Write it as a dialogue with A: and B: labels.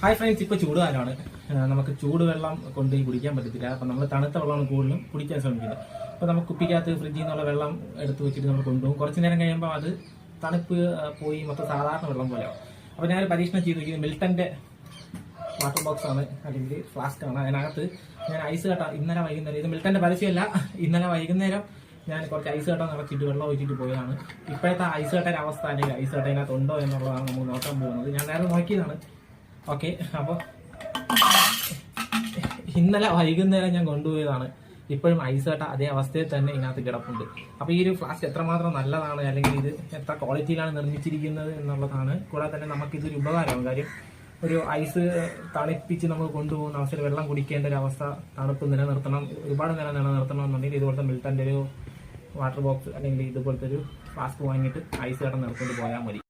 A: Hi friends, ഇപ്പോൾ ചൂടുകാലമാണ്. നമുക്ക് ചൂടുവെള്ളം കൊണ്ട് കുടിക്കാൻ പറ്റത്തില്ല. അപ്പം നമ്മൾ തണുത്ത വെള്ളമാണ് കൂടുതലും കുടിക്കാൻ ശ്രമിക്കുന്നത്. അപ്പോൾ നമുക്ക് കുപ്പിക്കകത്ത് ഫ്രിഡ്ജിൽ നിന്നുള്ള വെള്ളം എടുത്ത് വെച്ചിട്ട് നമ്മൾ കൊണ്ടുപോകും. കുറച്ച് നേരം കഴിയുമ്പോൾ അത് തണുപ്പ് പോയി മൊത്തം സാധാരണ വെള്ളം പോലെയാവും. അപ്പോൾ ഞാനൊരു പരീക്ഷണം ചെയ്ത് നോക്കിയത് മിൽട്ടൻ്റെ വാട്ടർ ബോക്സ് ആണ്, അല്ലെങ്കിൽ ഫ്ലാസ്ക് ആണ്. അതിനകത്ത് ഞാൻ ഐസ് കട്ട ഇന്നലെ വൈകുന്നേരം, ഇത് മിൽട്ടൻ്റെ പരസ്യമല്ല, ഇന്നലെ വൈകുന്നേരം ഞാൻ കുറച്ച് ഐസ് കട്ട നിറച്ചിട്ട് വെള്ളം ഒഴിച്ചിട്ട് പോയതാണ്. ഇപ്പോഴത്തെ ഐസ് കട്ടയുടെ അവസ്ഥ അല്ലെങ്കിൽ ഐസ് കട്ട അതിനകത്ത് ഉണ്ടോ എന്നുള്ളതാണ് നമ്മൾ നോക്കാൻ പോകുന്നത്. ഞാൻ നേരെ നോക്കിയതാണ്. ഓക്കെ, അപ്പോൾ ഇന്നലെ വൈകുന്നേരം ഞാൻ കൊണ്ടുപോയതാണ്. ഇപ്പോഴും ഐസ് കട്ട അതേ അവസ്ഥയിൽ തന്നെ ഇതിനകത്ത് കിടപ്പുണ്ട്. അപ്പോൾ ഈ ഒരു ഫ്ലാസ്ക് എത്രമാത്രം നല്ലതാണ്, അല്ലെങ്കിൽ ഇത് എത്ര ക്വാളിറ്റിയിലാണ് നിർമ്മിച്ചിരിക്കുന്നത് എന്നുള്ളതാണ്. കൂടാതെ തന്നെ നമുക്കിതൊരു ഉപകാരമാകും. കാര്യം ഒരു ഐസ് തണുപ്പിച്ച് നമ്മൾ കൊണ്ടുപോകുന്ന അവസരം വെള്ളം കുടിക്കേണ്ട ഒരു അവസ്ഥ, തണുപ്പ് നിലനിർത്തണം, ഒരുപാട് നേരം നിലനിർത്തണം എന്നുണ്ടെങ്കിൽ ഇതുപോലത്തെ മിൽട്ടൻ്റെ ഒരു വാട്ടർ ബോക്സ് അല്ലെങ്കിൽ ഇതുപോലത്തെ ഒരു ഫ്ലാസ്ക് വാങ്ങിയിട്ട് ഐസ് കട്ട നിർത്തിട്ട് പോയാൽ മതി.